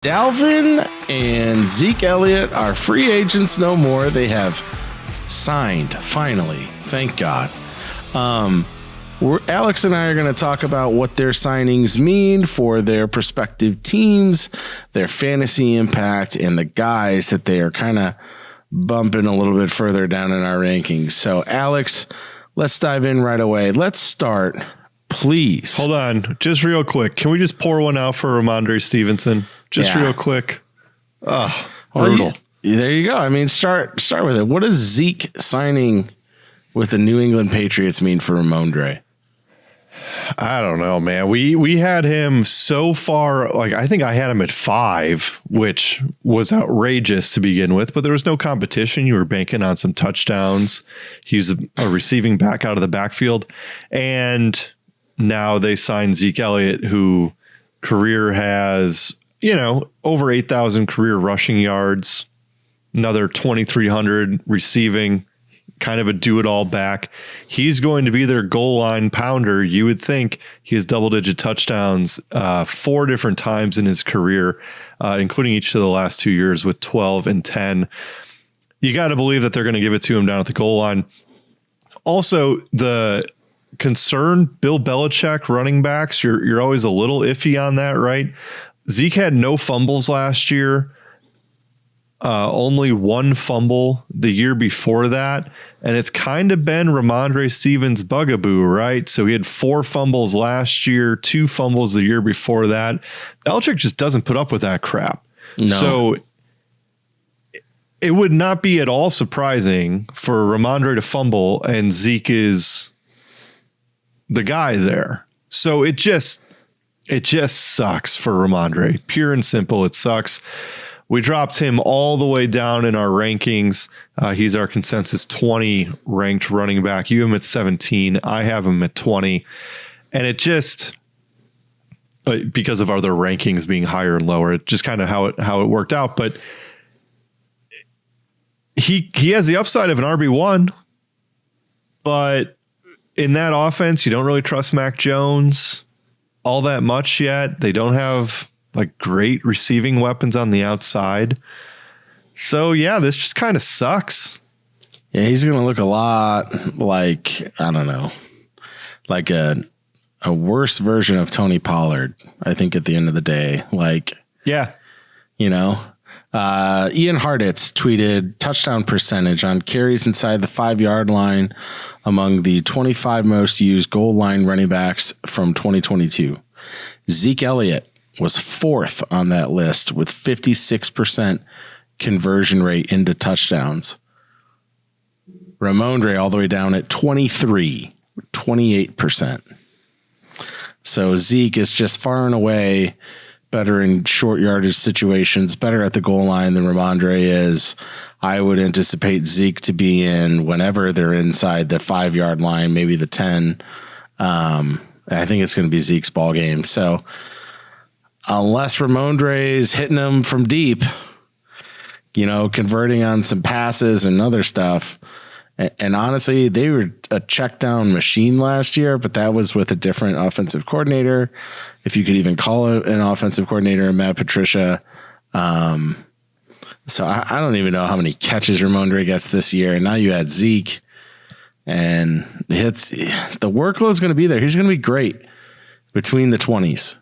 Dalvin and Zeke Elliott are free agents no more. They have signed, finally. Thank God. Alex and I are going to talk about what their signings mean for their prospective teams, their fantasy impact, and the guys that they are kind of bumping a little bit further down in our rankings. So, Alex, let's dive in right away. Let's start, please. Hold on, just real quick. Can we just pour one out for Ramondre Stevenson? Just real quick. Oh, brutal. There you go. I mean, start with it. What does Zeke signing with the New England Patriots mean for Ramondre? I don't know, man. We had him so far. Like, I think I had him at 5, which was outrageous to begin with, but there was no competition. You were banking on some touchdowns. He's a receiving back out of the backfield. And now they signed Zeke Elliott, who career has, over 8,000 career rushing yards, another 2,300 receiving, kind of a do-it-all back. He's going to be their goal line pounder. You would think he has double-digit touchdowns 4 different times in his career, including each of the last 2 years with 12 and 10. You got to believe that they're going to give it to him down at the goal line. Also, the concern, Bill Belichick running backs, you're always a little iffy on that, right? Zeke had no fumbles last year. Only 1 fumble the year before that. And it's kind of been Ramondre Stevens' bugaboo, right? So he had 4 fumbles last year, 2 fumbles the year before that. Belichick just doesn't put up with that crap. No. So it would not be at all surprising for Ramondre to fumble and Zeke is the guy there. So it just sucks for Ramondre. Pure and simple, it sucks. We dropped him all the way down in our rankings. He's our consensus 20 ranked running back. You have him at 17. I have him at 20. And it just, because of other rankings being higher and lower, it just kind of how it worked out. But he has the upside of an RB1. But in that offense, you don't really trust Mac Jones all that much yet. They don't have great receiving weapons on the outside. So yeah, this just kind of sucks. Yeah, he's going to look a lot like, I don't know, like a worse version of Tony Pollard, I think, at the end of the day. Yeah. Ian Harditz tweeted touchdown percentage on carries inside the 5-yard line among the 25 most used goal line running backs from 2022. Zeke Elliott was 4th on that list with 56% conversion rate into touchdowns. Ramondre all the way down at 28%. So Zeke is just far and away better in short yardage situations, better at the goal line than Ramondre is. I would anticipate Zeke to be in whenever they're inside the 5-yard line, maybe the 10. I think it's going to be Zeke's ball game. So unless Ramondre is hitting them from deep, converting on some passes and other stuff. And honestly, they were a check down machine last year, but that was with a different offensive coordinator, if you could even call it an offensive coordinator, Matt Patricia. So I don't even know how many catches Ramondre gets this year. And now you add Zeke, and the workload is going to be there. He's going to be great between the 20s.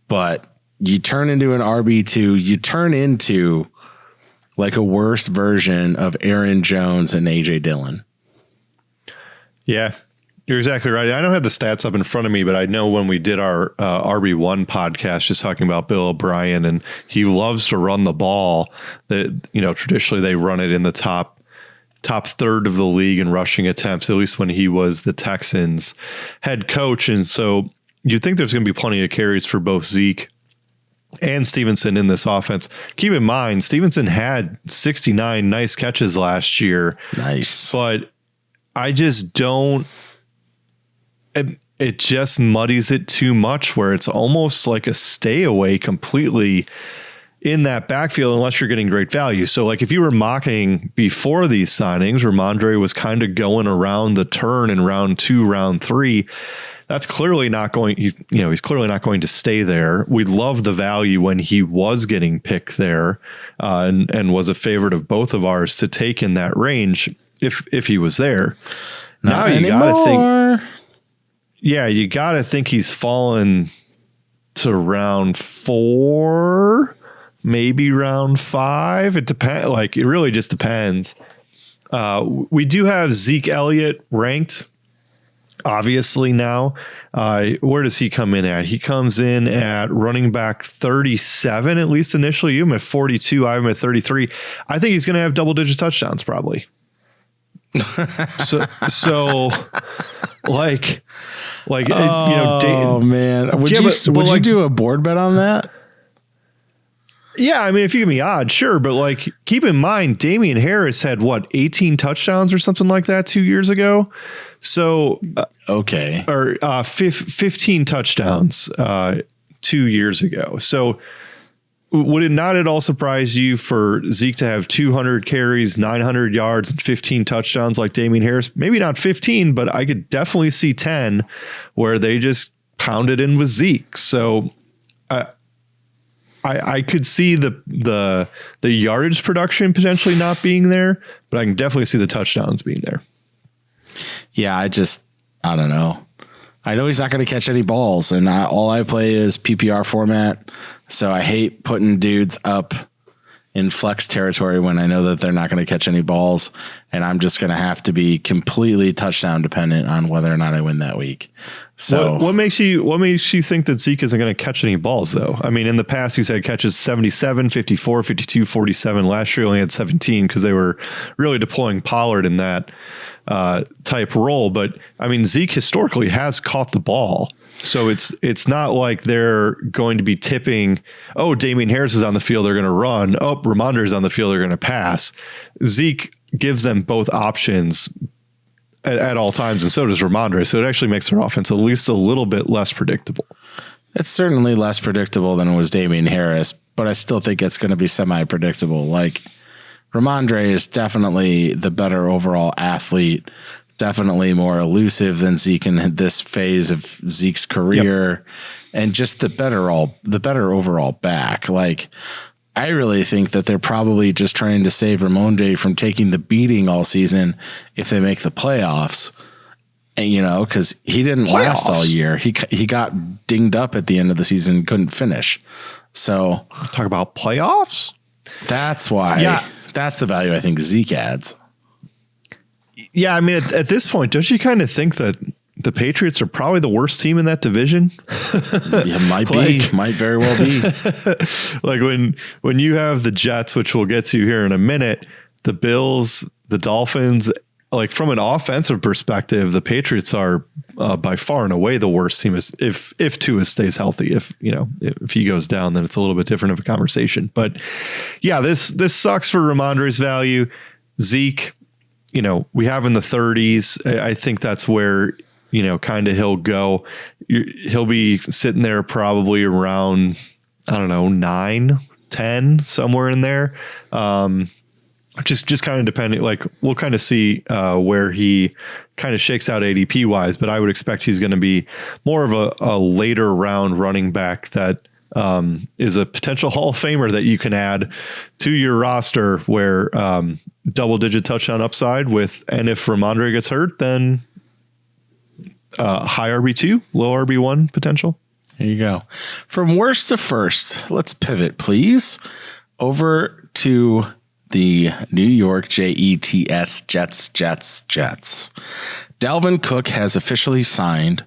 But you turn into an RB2, you turn into like a worse version of Aaron Jones and AJ Dillon. Yeah, you're exactly right. I don't have the stats up in front of me, but I know when we did our RB1 podcast, just talking about Bill O'Brien, and he loves to run the ball. That traditionally they run it in the top third of the league in rushing attempts, at least when he was the Texans head coach. And so you think there's going to be plenty of carries for both Zeke and Stevenson in this offense. Keep in mind, Stevenson had 69 nice catches last year. Nice. But I just don't... It just muddies it too much, where it's almost like a stay away completely in that backfield unless you're getting great value. So if you were mocking before these signings, Ramondre was kind of going around the turn in round 2, round 3. that's clearly not going, he's clearly not going to stay there. We love the value when he was getting picked there, and was a favorite of both of ours to take in that range if he was there. Not now you got to think, you got to think he's fallen to round 4, maybe round 5. It depends. Like, it really just depends. We do have Zeke Elliott ranked, obviously now. Where does he come in at? He comes in at running back 37, at least initially. You have him at 42. I have him at 33. I think he's going to have double-digit touchdowns probably. so like, man, would you do a board bet on that? Yeah, I mean, if you give me odds, sure, but like, keep in mind, Damian Harris had 18 touchdowns or something like that 2 years ago. So okay, or 15 touchdowns 2 years ago. So would it not at all surprise you for Zeke to have 200 carries, 900 yards, and 15 touchdowns like Damian Harris? Maybe not 15, but I could definitely see 10 where they just pounded in with Zeke. So I could see the yardage production potentially not being there, but I can definitely see the touchdowns being there. Yeah, I don't know. I know he's not going to catch any balls, and all I play is PPR format, so I hate putting dudes up in flex territory when I know that they're not going to catch any balls, and I'm just going to have to be completely touchdown dependent on whether or not I win that week. So what makes you think that Zeke isn't going to catch any balls, though? I mean, in the past, he's had catches 77, 54, 52, 47. Last year, he only had 17 because they were really deploying Pollard in that type role. But I mean, Zeke historically has caught the ball. So it's not like they're going to be tipping, oh, Damian Harris is on the field, they're going to run. Oh, Ramondre is on the field, they're going to pass. Zeke gives them both options at all times, and so does Ramondre. So it actually makes their offense at least a little bit less predictable. It's certainly less predictable than it was Damian Harris, but I still think it's going to be semi-predictable. Like, Ramondre is definitely the better overall athlete, definitely more elusive than Zeke in this phase of Zeke's career, and just the better overall back. Like, I really think that they're probably just trying to save Ramondre from taking the beating all season if they make the playoffs. And, because he didn't last all year. He got dinged up at the end of the season, couldn't finish. So talk about playoffs. That's why. Yeah. That's the value I think Zeke adds. Yeah, I mean, at this point, don't you kind of think that the Patriots are probably the worst team in that division? Yeah, might very well be. Like when you have the Jets, which we'll get to here in a minute, the Bills, the Dolphins, like from an offensive perspective, the Patriots are by far and away the worst team. If Tua stays healthy, if he goes down, then it's a little bit different of a conversation. But yeah, this sucks for Ramondre's value. Zeke, we have in the 30s. I think that's where, kind of he'll go. He'll be sitting there probably around, I don't know, 9, 10, somewhere in there. Just kind of depending, like we'll kind of see where he kind of shakes out ADP wise, but I would expect he's going to be more of a later round running back that is a potential Hall of Famer that you can add to your roster where double-digit touchdown upside and if Ramondre gets hurt, then high RB2, low RB1 potential. There you go. From worst to first, let's pivot, please, over to the New York Jets. Dalvin Cook has officially signed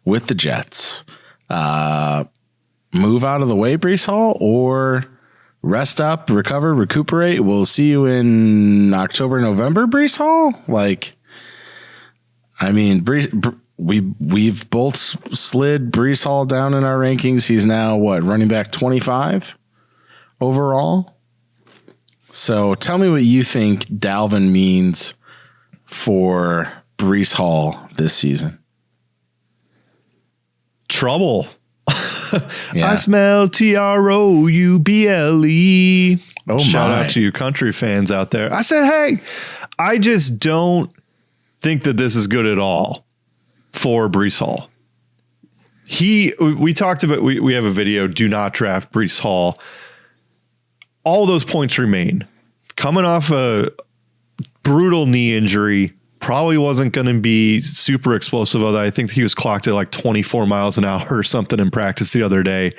with the Jets. Move out of the way, Breece Hall, or rest up, recover, recuperate. We'll see you in October, November, Breece Hall. Like, I mean, we've both slid Breece Hall down in our rankings. He's now running back 25 overall. So tell me what you think Dalvin means for Breece Hall this season. Trouble. Yeah. I smell TROUBLE. Oh, shout out to you country fans out there. I said, hey, I just don't think that this is good at all for Breece Hall. We talked about, we have a video, do not draft Breece Hall. All those points remain. Coming off a brutal knee injury, probably wasn't going to be super explosive, although I think he was clocked at like 24 miles an hour or something in practice the other day.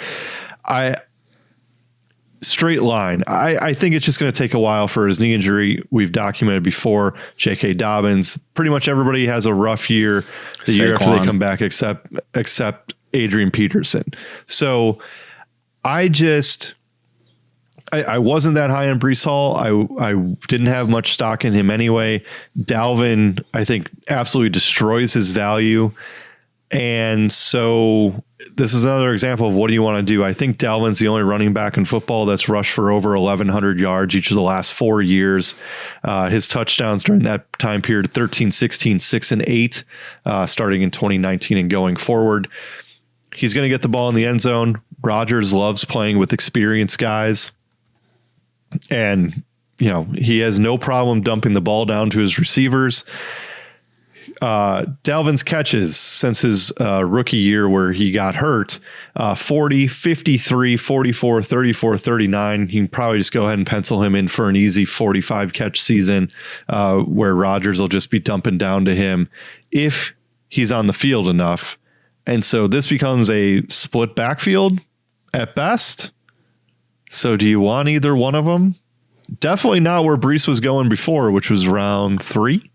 Straight line. I think it's just going to take a while for his knee injury. We've documented before. J.K. Dobbins. Pretty much everybody has a rough year the year after they come back, except Adrian Peterson. So I wasn't that high on Breece Hall. I didn't have much stock in him anyway. Dalvin, I think, absolutely destroys his value. And so this is another example of what do you want to do? I think Dalvin's the only running back in football that's rushed for over 1,100 yards each of the last 4 years. His touchdowns during that time period, 13, 16, 6, and 8, starting in 2019 and going forward. He's going to get the ball in the end zone. Rodgers loves playing with experienced guys. And, he has no problem dumping the ball down to his receivers. Dalvin's catches since his rookie year where he got hurt, 40, 53, 44, 34, 39. You can probably just go ahead and pencil him in for an easy 45 catch season where Rodgers will just be dumping down to him if he's on the field enough. And so this becomes a split backfield at best. So do you want either one of them? Definitely not where Breece was going before, which was round 3.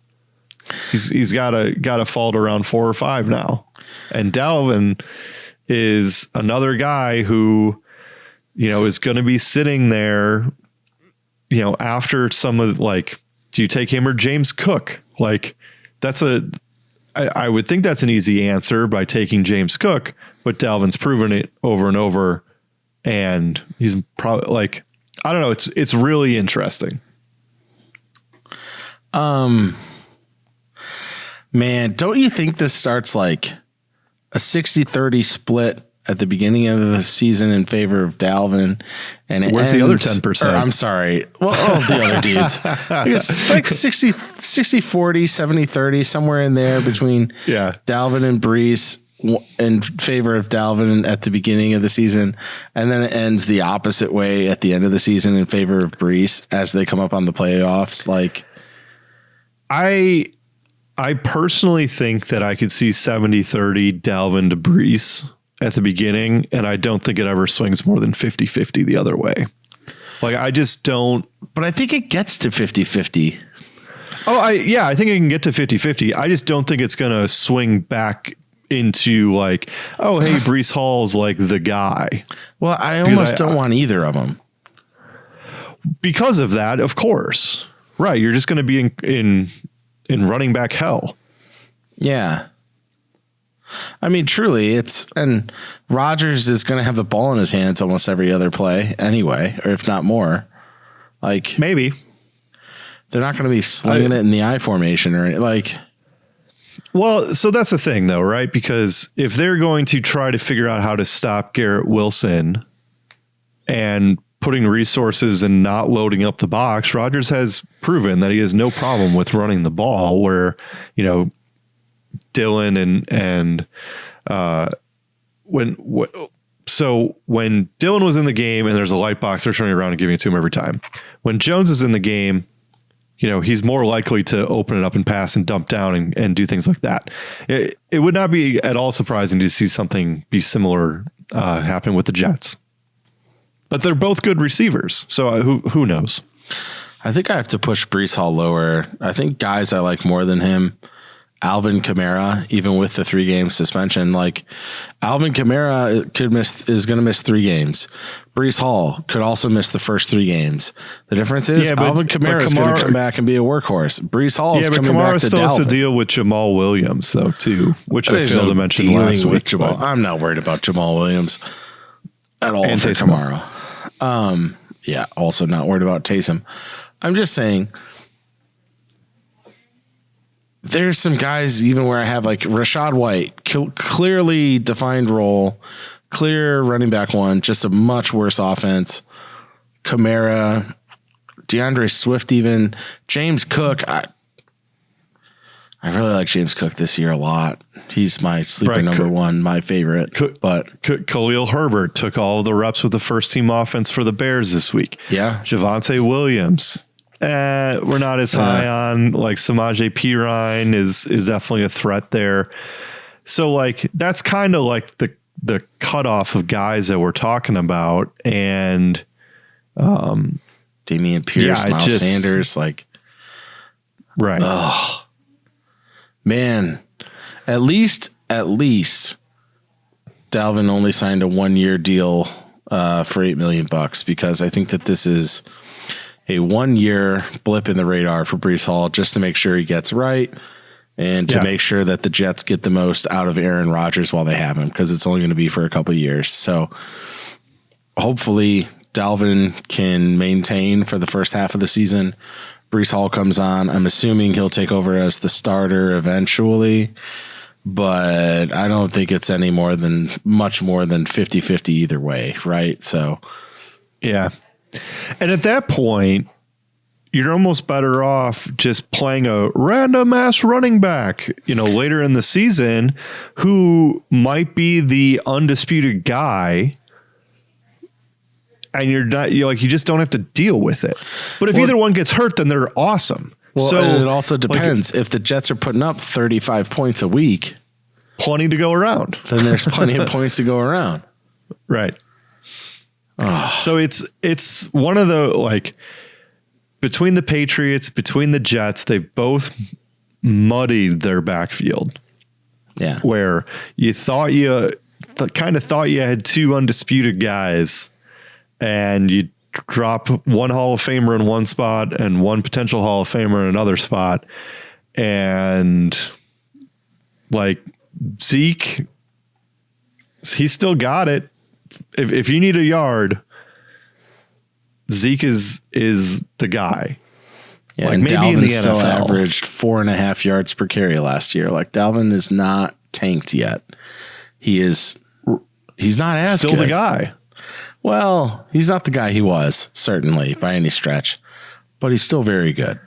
He's got to fall to around 4 or 5 now. And Dalvin is another guy who, is going to be sitting there, after some of do you take him or James Cook? I would think that's an easy answer by taking James Cook, but Dalvin's proven it over and over. And he's probably I don't know. It's really interesting. Man, don't you think this starts like a 60-30 split at the beginning of the season in favor of Dalvin? And where's the other 10%? I'm sorry. Well, the other dudes. I guess like 60-40, 70-30, somewhere in there between Dalvin and Breece in favor of Dalvin at the beginning of the season. And then it ends the opposite way at the end of the season in favor of Breece as they come up on the playoffs. I personally think that I could see 70-30 Dalvin to Breece at the beginning, and I don't think it ever swings more than 50-50 the other way. I just don't. But I think it gets to 50-50. I think it can get to 50-50. I just don't think it's going to swing back into hey, Breece Hall's the guy. Well, I almost don't want either of them. Because of that, of course. Right. You're just going to be in running back hell. Yeah. I mean, truly, and Rodgers is going to have the ball in his hands almost every other play anyway, or if not more. Maybe. They're not going to be slinging it in the I formation or Well, so that's the thing though, right? Because if they're going to try to figure out how to stop Garrett Wilson and putting resources and not loading up the box, Rodgers has proven that he has no problem with running the ball where, Dylan and when Dylan was in the game and there's a light box, they're turning around and giving it to him every time. When Jones is in the game, he's more likely to open it up and pass and dump down and do things like that. It would not be at all surprising to see something be similar happen with the Jets. But they're both good receivers, so who knows? I think I have to push Breece Hall lower. I think guys I like more than him, Alvin Kamara, even with the 3-game suspension, Alvin Kamara is going to miss 3 games. Breece Hall could also miss the first 3 games. The difference is Alvin Kamara is going to come back and be a workhorse. Breece Hall is coming back to still Dalvin. has to deal with Jamal Williams though too, which I failed to mention last week. Jamal. I'm not worried about Jamal Williams at all for tomorrow. Also not worried about Taysom. I'm just saying there's some guys even where I have Rachaad White, clearly defined role, clear running back 1, just a much worse offense. Kamara, DeAndre Swift, even James Cook. I really like James Cook this year a lot. He's my sleeper number one, my favorite. Khalil Herbert took all the reps with the first team offense for the Bears this week. Yeah. Javonte Williams. We're not as high on. Like Samaje Perine is definitely a threat there. So like that's kind of like the cutoff of guys that we're talking about. And Dameon Pierce, Miles Sanders, like right. Oh, man, at least Dalvin only signed a 1-year deal for $8 million because I think that this is a 1-year blip in the radar for Breece Hall just to make sure he gets right and to make sure that the Jets get the most out of Aaron Rodgers while they have him, because it's only going to be for a couple of years. So hopefully Dalvin can maintain for the first half of the season. Breece Hall comes on. I'm assuming he'll take over as the starter eventually, but I don't think it's much more than 50-50 either way, right? So, yeah. And at that point, you're almost better off just playing a random ass running back, later in the season who might be the undisputed guy. And you just don't have to deal with it. But if either one gets hurt, then they're awesome. Well, so it also depends. If the Jets are putting up 35 points a week, plenty to go around, then there's plenty of points to go around. Right. Oh. So it's one of the between the Patriots, between the Jets, they've both muddied their backfield. Yeah. Where you thought you had two undisputed guys, and you drop one Hall of Famer in one spot and one potential Hall of Famer in another spot. And Zeke, he's still got it. If you need a yard, Zeke is the guy. Yeah, and maybe Dalvin in the NFL still averaged 4.5 yards per carry last year. Dalvin is not tanked yet. He's not as still good. The guy. Well, he's not the guy he was, certainly, by any stretch, but he's still very good.